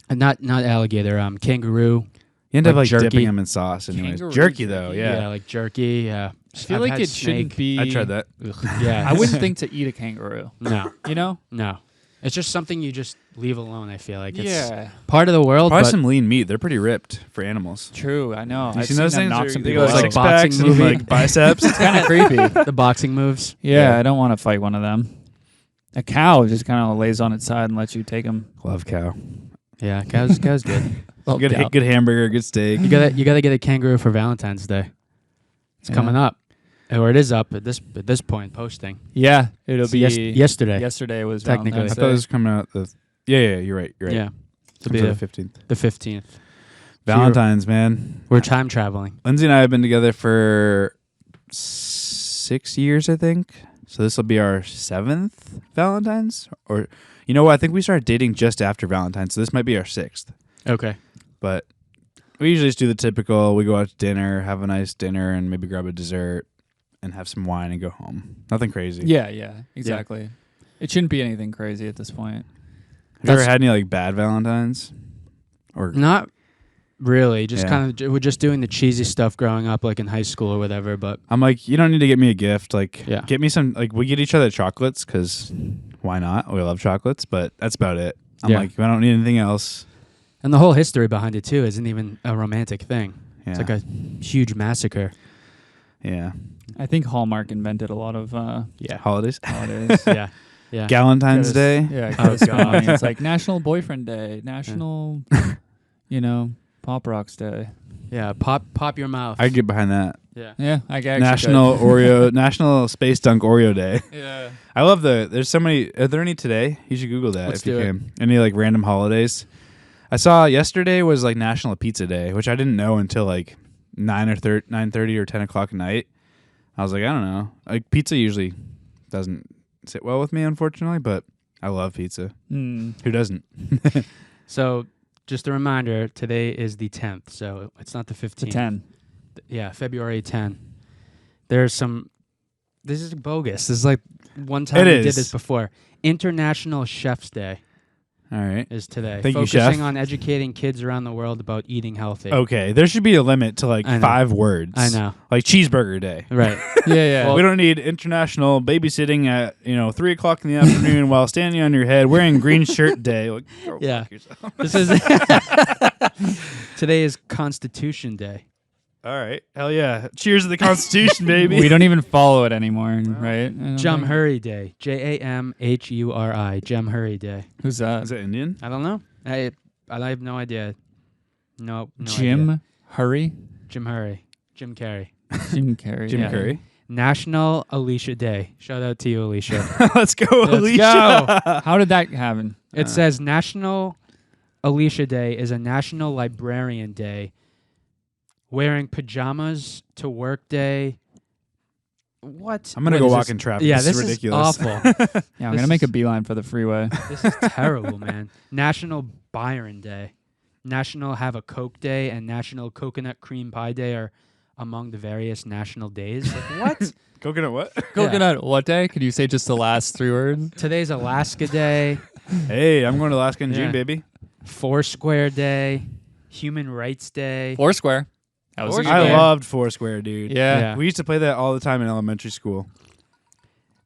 And not alligator. Kangaroo. You end up Like like jerky. dipping them in sauce anyways. Kangaroo Jerky jerky. though, yeah. like jerky. Yeah. I feel I've like had it shouldn't snake. be. I tried that. Yeah. I wouldn't think to eat a kangaroo. No. No. It's just something you just leave alone. I feel like it's Yeah. part of the world. Probably But some lean meat. They're pretty ripped for animals. True. I know. You I've seen those them things? knock They some go people like out. six Boxing packs and movie. like biceps. It's kind of creepy. the boxing moves. Yeah, Yeah. I don't want to fight one of them. A cow just kind of lays on its side and lets you take them. Love cow. Yeah. Cow's good. Good hamburger, good steak. You gotta get a kangaroo for Valentine's Day. It's Yeah. coming up, or it is up at this point. Posting. Yeah, it'll be yesterday. Yesterday was Technically. Valentine's I thought it Day. was coming out the. Yeah, you're right. You're right. Yeah. It'll Comes be out the 15th. the 15th. Valentine's, man. We're time traveling. Lindsay and I have been together for 6 years, I think. So this will be our 7th Valentine's. Or, you know what? I think we started dating just after Valentine's. So this might be our 6th. Okay. But we usually just do the typical. We go out to dinner, have a nice dinner, and maybe grab a dessert and have some wine and go home. Nothing crazy. Yeah, exactly. It shouldn't be anything crazy at this point. Have you ever had any like bad Valentines? Or Not really. Just Yeah. kind of. We're just doing the cheesy stuff growing up, like in high school or whatever. But I'm like, you don't need to get me a gift. Like, Yeah. get me some. Like, we get each other chocolates because why not? We love chocolates, but that's about it. I'm Yeah. like, I don't need anything else. and the whole history behind it too isn't even a romantic thing. Yeah. It's like a huge massacre. yeah. I think Hallmark invented a lot of Holidays. holidays. Yeah. Yeah. Valentine's Day. Yeah, Oh, God. it's like National Boyfriend Day, National, Pop Rocks Day. Yeah. Pop your mouth. I get behind that. Yeah. Yeah, I actually National Oreo, National Space Dunk Oreo Day. Yeah. I love there's so many. Are there any today? You should Google that Let's if you do it. can. Any like random holidays. I saw yesterday was like National Pizza Day, which I didn't know until like 9:30 or 10 o'clock at night. I was like, I don't know. Like pizza usually doesn't sit well with me, unfortunately, but I love pizza. Mm. Who doesn't? So, just a reminder, today is the 10th, so it's not the 15th. To 10. Yeah, February 10. There's some... This is bogus. This is like one time It we did is. this before. International Chef's Day All right. is today. Thank you, Focusing Chef. on educating kids around the world about eating healthy. Okay, there should be a limit to like I know. 5 words. I know. Like Cheeseburger Day. Right. Yeah. We don't need international babysitting at 3 o'clock in the afternoon while standing on your head wearing green shirt day. Like, go Yeah. fuck yourself. This is... Today is Constitution Day. All right, hell yeah! Cheers to the Constitution, baby. We don't even follow it anymore, right? I don't think- Jamhuri Day. Jamhuri. Jamhuri Day. Who's that? Is it Indian? I don't know. I have no idea. No Jim idea. Hurry? Jim Hurry. Jim Carrey. Jim Carrey. Jim yeah. Curry. National Alicia Day. Shout out to you, Alicia. Let's go, Let's Alicia. go. How did that happen? It says National Alicia Day is a National Librarian Day. Wearing pajamas to work day. What? I'm gonna What go is walk this? in traffic. Yeah, this is ridiculous. awful. Yeah, I'm This gonna make a is- beeline for the freeway. This is terrible, man. National Byron Day, National Have a Coke Day, and National Coconut Cream Pie Day are among the various national days. Like, what? Coconut what? Coconut what day? Could you say just the last 3 words? Today's Alaska Day, Hey, I'm going to Alaska in Yeah. June, baby. Foursquare Day, Human Rights Day. Foursquare. That was a good Foursquare. I game. loved Foursquare, dude. Yeah. Yeah. We used to play that all the time in elementary school.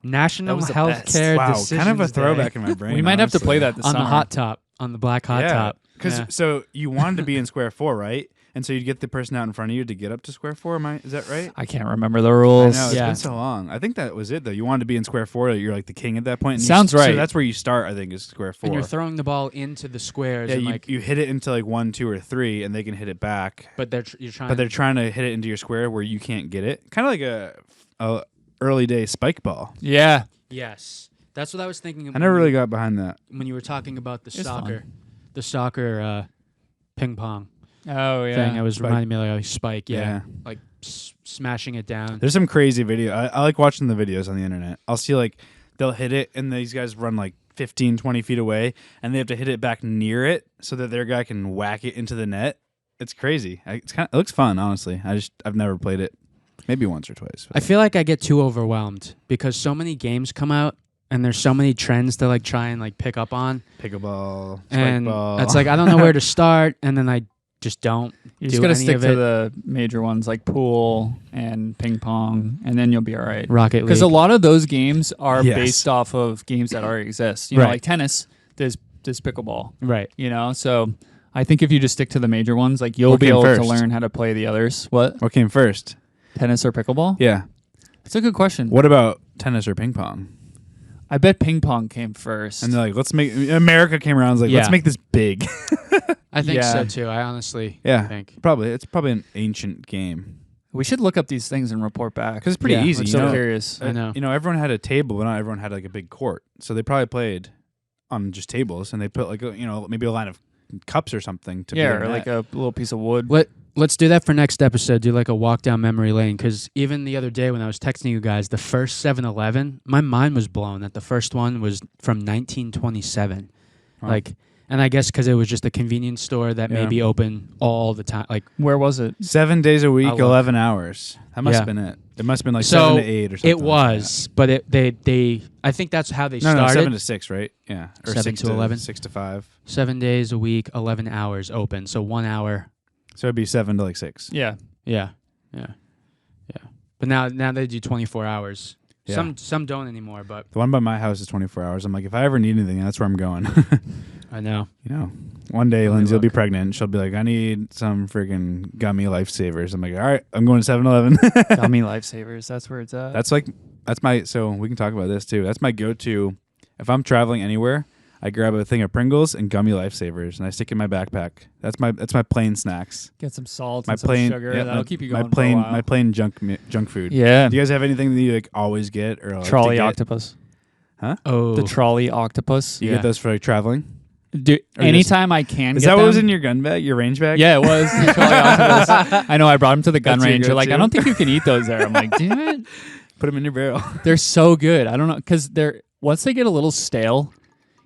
National was the best. Healthcare Wow, Decisions kind of a Day. throwback in my brain. We might have to honestly. play that this on summer. the hot top, on the black hot top. Because Yeah. so you wanted to be in square 4, right? And so you'd get the person out in front of you to get up to square 4. Is that right? I can't remember the I rules. know, it's Yeah. been so long. I think that was it, though. You wanted to be in square 4. You're like the king at that point. And Sounds So right. that's where you start, I think, is square 4. And you're throwing the ball into the squares, yeah, and you hit it into like 1, 2, or 3, and they can hit it back. but you're trying. But they're trying to hit it into your square where you can't get it. Kind of like a early day spike ball. Yeah. yes, that's what I was thinking. I never really got behind that. when you were talking about the It's soccer ping pong Oh yeah. thing. I was Spike. reminding me like Spike, Yeah. like smashing it down. There's some crazy video. I like watching the videos on the internet. I'll see like they'll hit it and these guys run like 15, 20 feet away and they have to hit it back near it so that their guy can whack it into the net. It's crazy. It looks fun, honestly. I've never played it. Maybe once or twice. I feel like I get too overwhelmed because so many games come out and there's so many trends to like try and like pick up on, Pickleball, spike and ball. it's like I don't know where to start, and then I just don't. You do just gotta any stick of to it. the major ones like pool and ping pong, and then you'll be all right. Rocket League. Because a lot of those games are Yes. based off of games that already exist. You know, Right. like tennis, there's pickleball. right. You know, so I think if you just stick to the major ones, like you'll What be came able to first? learn how to play the others. What? What came first? Tennis or pickleball? Yeah. It's a good question. What about tennis or ping pong? I bet ping pong came first. And they're like, let's make America came around and was like, let's Yeah. make this big. I think Yeah. so too. I honestly Yeah. think. It's probably an ancient game. we should look up these things and report back. Because it's pretty Yeah, easy. I'm you so know? curious. I know. You know, everyone had a table, but not everyone had like a big court. So they probably played on just tables, and they put like maybe a line of cups or something to Yeah, be or a like net. a little piece of wood. Let's do that for next episode. Do like a walk down memory lane, because even the other day when I was texting you guys, the first 7-Eleven, my mind was blown that the first one was from 1927. Wow. Like, and I guess because it was just a convenience store that may Yeah. be open all the time. Like, Where was it? 7 days a week, I'll look. 11 hours. That must Yeah. have been it. It must have been like So, 7 to 8 or something. it was, but they I think that's how they No, started. 7 to 6, right? Yeah, or 7 6 to 11? 6 to 5. 7 days a week, 11 hours open. So 1 hour. So it'd be 7 to like 6. Yeah. Yeah. But now they do 24 hours. Yeah. Some don't anymore, but The one by my house is 24 hours. I'm like, if I ever need anything, that's where I'm going. I know. You know, one day Let me Lindsay will be look. pregnant. She'll be like, I need some freaking gummy lifesavers. I'm like, all right, I'm going to 7-Eleven. Gummy lifesavers. That's where it's at. That's my, so we can talk about this too. That's my go-to. If I'm traveling anywhere, I grab a thing of Pringles and gummy lifesavers and I stick it in my backpack. That's my plain snacks. Get some salt My and some plain, sugar. yeah, That'll my, keep you my going plain, for a while. my plain junk food. Yeah. Do you guys have anything that you like always get or like Trolley to get? octopus. Oh, The trolley octopus. You Yeah. get those for like traveling? Dude, Or anytime I can Is get that what was them- in your gun bag, your range bag? Yeah, it was. The trolley octopus. I know. I brought them to the gun That's your range. They're like, I go-to? don't think you can eat those there. I'm like, damn it. Put them in your barrel. They're so good. I don't know. Because once they get a little stale,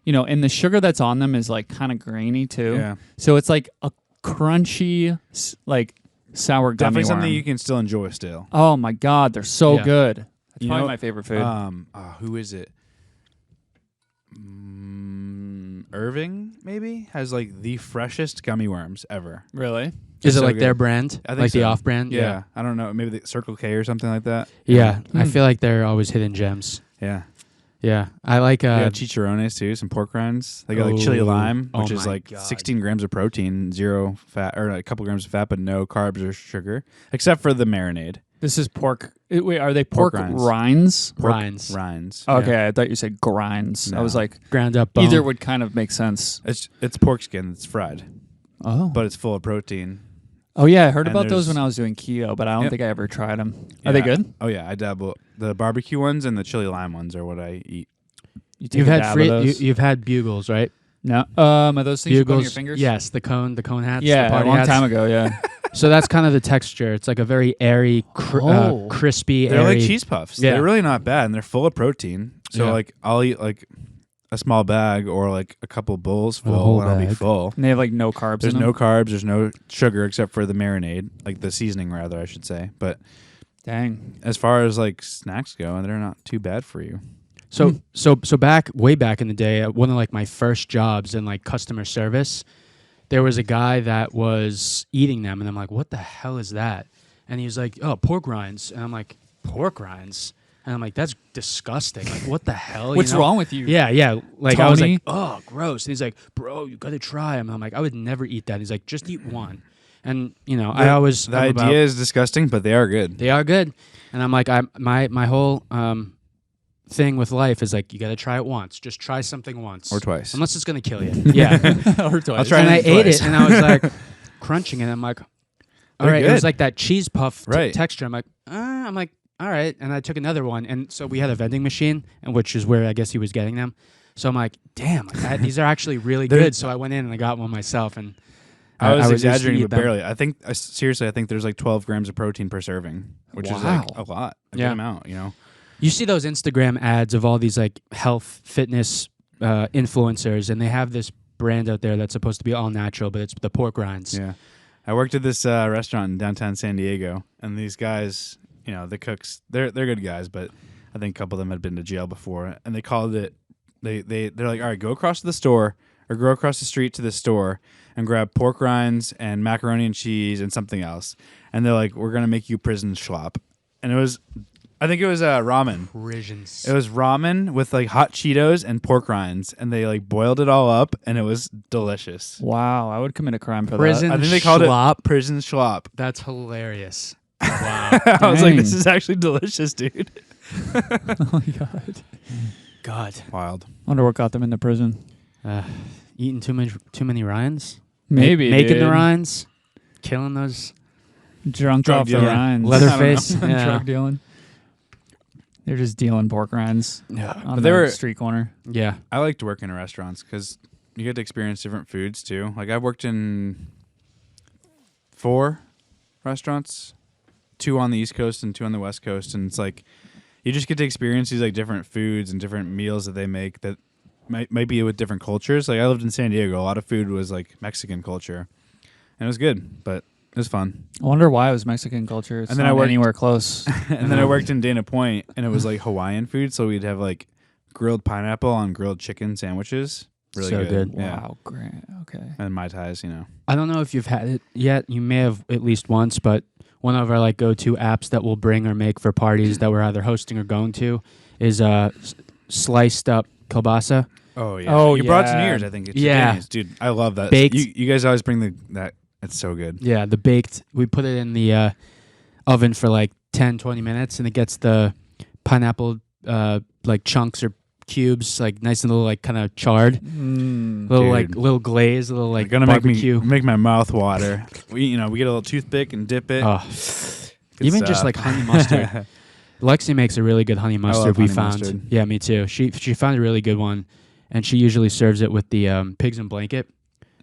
and the sugar that's on them is like kind of grainy too. Yeah. So it's like a crunchy, like sour gummy Definitely something worm. you can still enjoy still. Oh my God. They're so Yeah. good. That's You probably know, my favorite food. Who is it? Irving maybe has like the freshest gummy worms ever. Really? is it so like good. their brand? I think like the so. off-brand? Yeah. I don't know. Maybe the Circle K or something like that. Yeah. I Hmm. feel like they're always hidden gems. Yeah. Yeah. I like They got chicharrones too, some pork rinds. They got like chili Oh. lime, Oh which is my like God. 16 grams of protein, 0 fat, or like a couple grams of fat, but no carbs or sugar, except for the marinade. This is pork. Wait, are they pork, Pork rinds. rinds? Pork rinds. rinds. Okay, I thought you said grinds. I No. was like, Ground up bone. either would kind of make sense. It's pork skin. It's fried, Oh. but it's full of protein. Oh, yeah. I heard And about those there's- when I was doing keto, but I don't Yep. think I ever tried them. Yeah. Are they good? Oh yeah, I dabble. The barbecue ones and the chili lime ones are what I eat. You take You've a had dab of those? you've had bugles, right? No. Are those things you put on Bugles. your fingers? Yes, the cone hats. Yeah, the a party long hats. time ago, yeah. So that's kind of the texture. It's like a very airy, crispy. They're airy. like cheese puffs. Yeah. They're really not bad, and they're full of protein. So Yeah. like I'll eat like a small bag or like a couple bowls whole full, and I'll be bag. full. And they have like no carbs. There's in them? no carbs. There's no sugar except for the marinade, like the seasoning rather, I should say. But Dang. as far as like snacks go, they're not too bad for you. So way back in the day, at one of like my first jobs in like customer service, there was a guy that was eating them, and I'm like, what the hell is that? And he was like, oh, pork rinds. And I'm like, pork rinds? And I'm like, that's disgusting. Like, what the hell? What's wrong with you? Yeah. Like, I was Tony? like, oh, gross. And he's like, bro, you got to try them. And I'm like, I would never eat that. He's like, just eat one. And, I always... The idea is disgusting, but they are good. They are good. And I'm like, my whole thing with life is like, you got to try it once. Just try something once. Or twice. Unless it's going to kill you. Yeah. Or twice. I'll try And I it ate twice. it, and I was like, crunching it. I'm like, all They're right. It was good. like that cheese puff Right. texture. I'm like, all right. And I took another one. And so we had a vending machine, and which is where I guess he was getting them. So I'm like, damn, these are actually really They're- good. So I went in and I got one myself. And I was used to exaggerating, eat but them. barely. I think seriously, I think there's like 12 grams of protein per serving, which is Wow. like a lot, a Yeah. good amount. You see those Instagram ads of all these like health, fitness influencers, and they have this brand out there that's supposed to be all natural, but it's the pork rinds. Yeah. I worked at this restaurant in downtown San Diego, and these guys, the cooks, they're good guys, but I think a couple of them had been to jail before, and they called it. They're like, all right, go across to the store or go across the street to the store and grab pork rinds and macaroni and cheese and something else, and they're like, we're gonna make you prison Shlop, and I think it was ramen. Prisons. It was ramen with like hot Cheetos and pork rinds, and they like boiled it all up, and it was delicious. Wow, I would commit a crime for Prison I think they called Shlop. it prison Shlop. That's hilarious. Wow. I was like, Dang. this is actually delicious, dude. that. Oh my god. God. Wild. Wonder what got them into prison. Eating too many rinds? Maybe Making the dude. rinds? Killing those? Drunk Drug off the dealer. rinds. Leatherface? I don't know. Yeah. Drug dealing. They're just dealing pork rinds Yeah. on But they the were- street corner. Yeah. I liked working in restaurants because you get to experience different foods too. Like I've worked in 4 restaurants, 2 on the East Coast and 2 on the West Coast, and it's like you just get to experience these like different foods and different meals that they make that might be with different cultures. Like I lived in San Diego, a lot of food was like Mexican culture, and it was good, but it was fun. I wonder why it was Mexican culture. It's And then not I worked- anywhere close. And then I worked in Dana Point, and it was like Hawaiian food, so we'd have like grilled pineapple on grilled chicken sandwiches. Really So good. Yeah. Wow, great. Okay. And Mai Tais, I don't know if you've had it yet. You may have at least once, but one of our like go-to apps that we'll bring or make for parties that we're either hosting or going to is sliced up kielbasa. Oh yeah. Oh, you brought it to New yeah. Year's, I think. It's Yeah. Denny's. Dude, I love that. Baked. You guys always bring that. It's so good. Yeah, the baked. We put it in the oven for like 10, 20 minutes, and it gets the pineapple like chunks or cubes, like nice and little, like kind of charred, little like Dude. little glaze, a little like You're gonna barbecue. make my mouth water. We get a little toothpick and dip it. Oh, Good even just stuff. like honey mustard. Lexi makes a really good honey mustard. love We honey found, mustard. yeah, me too. She found a really good one, and she usually serves it with the pigs in blanket.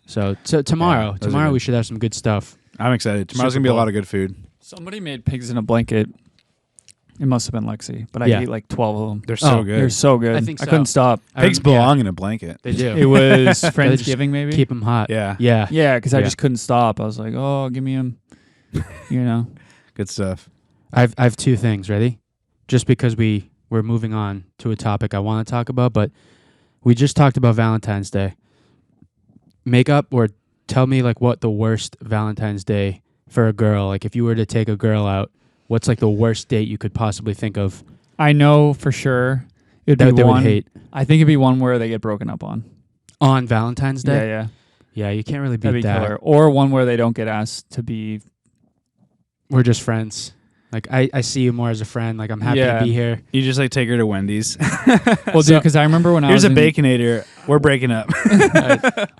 So tomorrow, those are tomorrow good. we should have some good stuff. I'm excited. Tomorrow's Super gonna be a Bowl. lot of good food. Somebody made pigs in a blanket. It must have been Lexi, but I Yeah. ate like 12 of them. They're so Oh, good. They're so good. I think so. couldn't stop. Pigs Yeah, belong in a blanket. they do. It was just Friendsgiving, maybe. Keep them hot. Yeah. Yeah. Yeah, because I Yeah. just couldn't stop. I was like, "Oh, give me them." Good stuff. I've 2 things. Ready? Just because we're moving on to a topic I want to talk about, but we just talked about Valentine's Day. Makeup, or tell me like what the worst Valentine's Day for a girl. Like if you were to take a girl out, what's like the worst date you could possibly think of I know for sure it'd that be they would one. hate I think it'd be one where they get broken up on. on Valentine's Day? Yeah, Yeah, you can't really beat that'd be that. killer. Or one where they don't get asked to be. We're just friends. Like I see you more as a friend. Like I'm happy Yeah. to be here. You just like take her to Wendy's. Well, dude, because I remember when I Here's was a baconator. We're breaking up.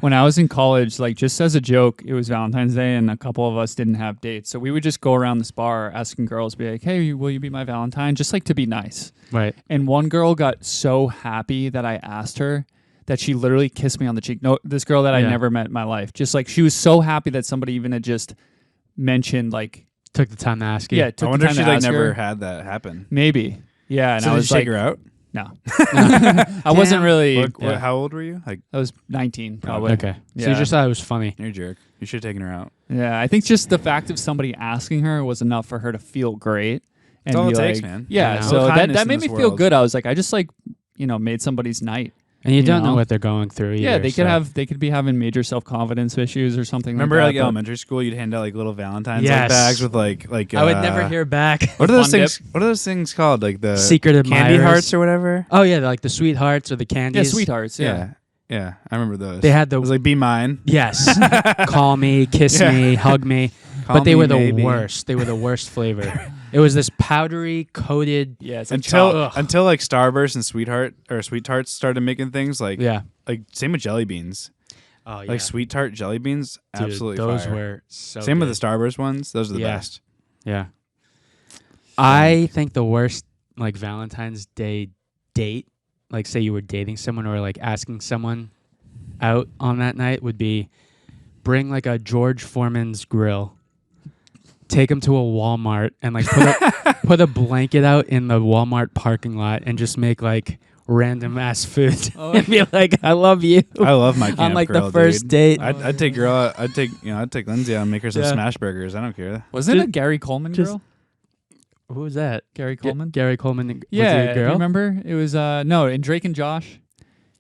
when I was in college, like just as a joke, it was Valentine's Day, and a couple of us didn't have dates, so we would just go around this bar asking girls, be like, "Hey, will you be my Valentine?" Just like to be nice. Right. And one girl got so happy that I asked her that she literally kissed me on the cheek. No, this girl that I Yeah. never met in my life. Just like she was so happy that somebody even had just mentioned like Took the time to ask you. yeah. Took I wonder the if time she to like ask never her. had that happen. Maybe. Yeah, and So I did was you take like, her out? no. I wasn't really. What, how old were you? Like, I was 19 probably. Okay. So Yeah. you just thought it was funny. you're a jerk. You should have taken her out. Yeah, I think just the fact of somebody asking her was enough for her to feel great. And all be it takes, like- man. Yeah, Yeah. so Little kindness that in made me this feel world. good. I was like, I just like, made somebody's night. And you don't know know? what they're going through either. Yeah, they so. could be having major self-confidence issues or something Remember, like like that. but- elementary school, you'd hand out like little Valentines Yes. bags with like. I would never hear back. What are those Fun things? What are those things called? Like the Secret candy admirers. hearts or whatever. Oh yeah, like the sweethearts or the Yeah, candies. sweethearts. Yeah. Yeah. I remember those. They had It was like be mine. yes, call me, kiss Yeah. me, hug me. Call But they me were the maybe. worst. They were the worst flavor. It was this powdery coated. Yeah, it's like Until like Starburst and Sweet Tarts started making things like Yeah. like same with jelly beans. Oh yeah. Like Sweet Tart jelly beans, Dude, absolutely those fire. were so. Same good. with the Starburst ones. Those are the Yeah. best. Yeah. I think the worst like Valentine's Day date, like say you were dating someone or like asking someone out on that night would be bring like a George Foreman's grill. Take them to a Walmart and like put a blanket out in the Walmart parking lot and just make like random ass food and be like, I love you. I love my camp on like grill, the first dude. date. I'd take girl. I'd take Lindsay out and make her some Yeah. smash burgers. I don't care. Wasn't Just- it Gary Coleman just- girl? Who was that? Gary Coleman? Gary Coleman. Was he Yeah, a do you girl? remember? It was no, in Drake and Josh.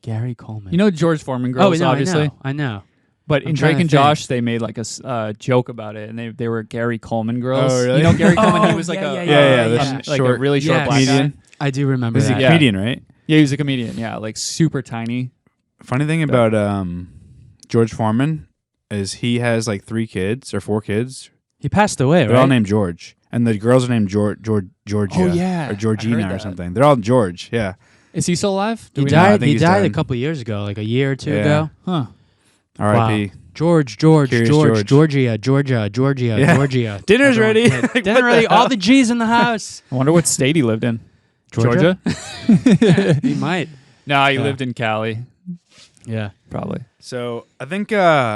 Gary Coleman. You know George Foreman girls, no, obviously. I know. But I'm in trying Drake to and think. Josh, they made like a joke about it, and they were Gary Coleman girls. Oh, really? You know Gary Coleman? He Oh, was like yeah, a yeah, the like a short- really short Yes. black guy. Comedian? I do remember He's a that. Yeah. comedian, right? Yeah, he was a comedian. Yeah, like super tiny. Funny thing about George Foreman is he has like 3 kids or 4 kids. He passed away, They're all right? named George, and the girls are named Georgia. Oh, yeah. or I Georgina heard or that. something. They're all George. Yeah. Is he still alive? Do He we know? I died. think He he's died a dead. couple years ago, like a year or two Yeah. ago. Huh. R.I.P. Georgia, Curious George. Georgia, Yeah. Georgia. Dinner's Everyone- ready. yeah, Like, dinner what ready. the All hell? the G's in the house. I wonder what state he lived in. Georgia? He might. No, he Yeah. lived in Cali, Yeah. probably. So I think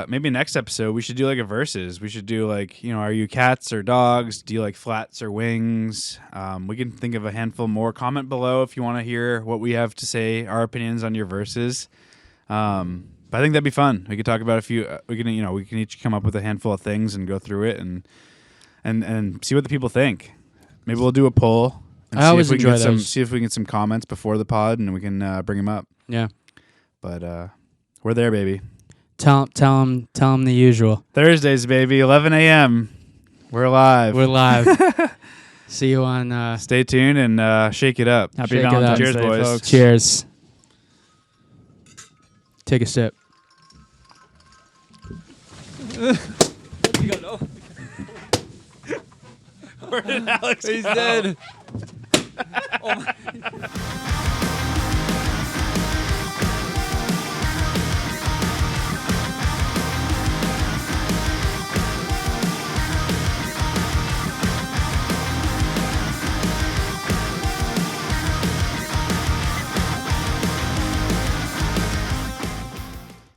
maybe next episode we should do like a versus. We should do like, are you cats or dogs? Do you like flats or wings? We can think of a handful more. Comment below if you want to hear what we have to say, our opinions on your verses. But I think that'd be fun. We could talk about a few. We can each come up with a handful of things and go through it and see what the people think. Maybe we'll do a poll. And I see always if we can enjoy get some, those. see if we can get some comments before the pod and we can bring them up. Yeah. But we're there, baby. Tell him the usual. Thursdays, baby, 11 a.m. We're live. We're live. See you on. Stay tuned and shake it up. Happy Shake it up. Valentine's Cheers, Day, boys. folks. Cheers. Take a sip. Where did Alex He's dead. Oh my.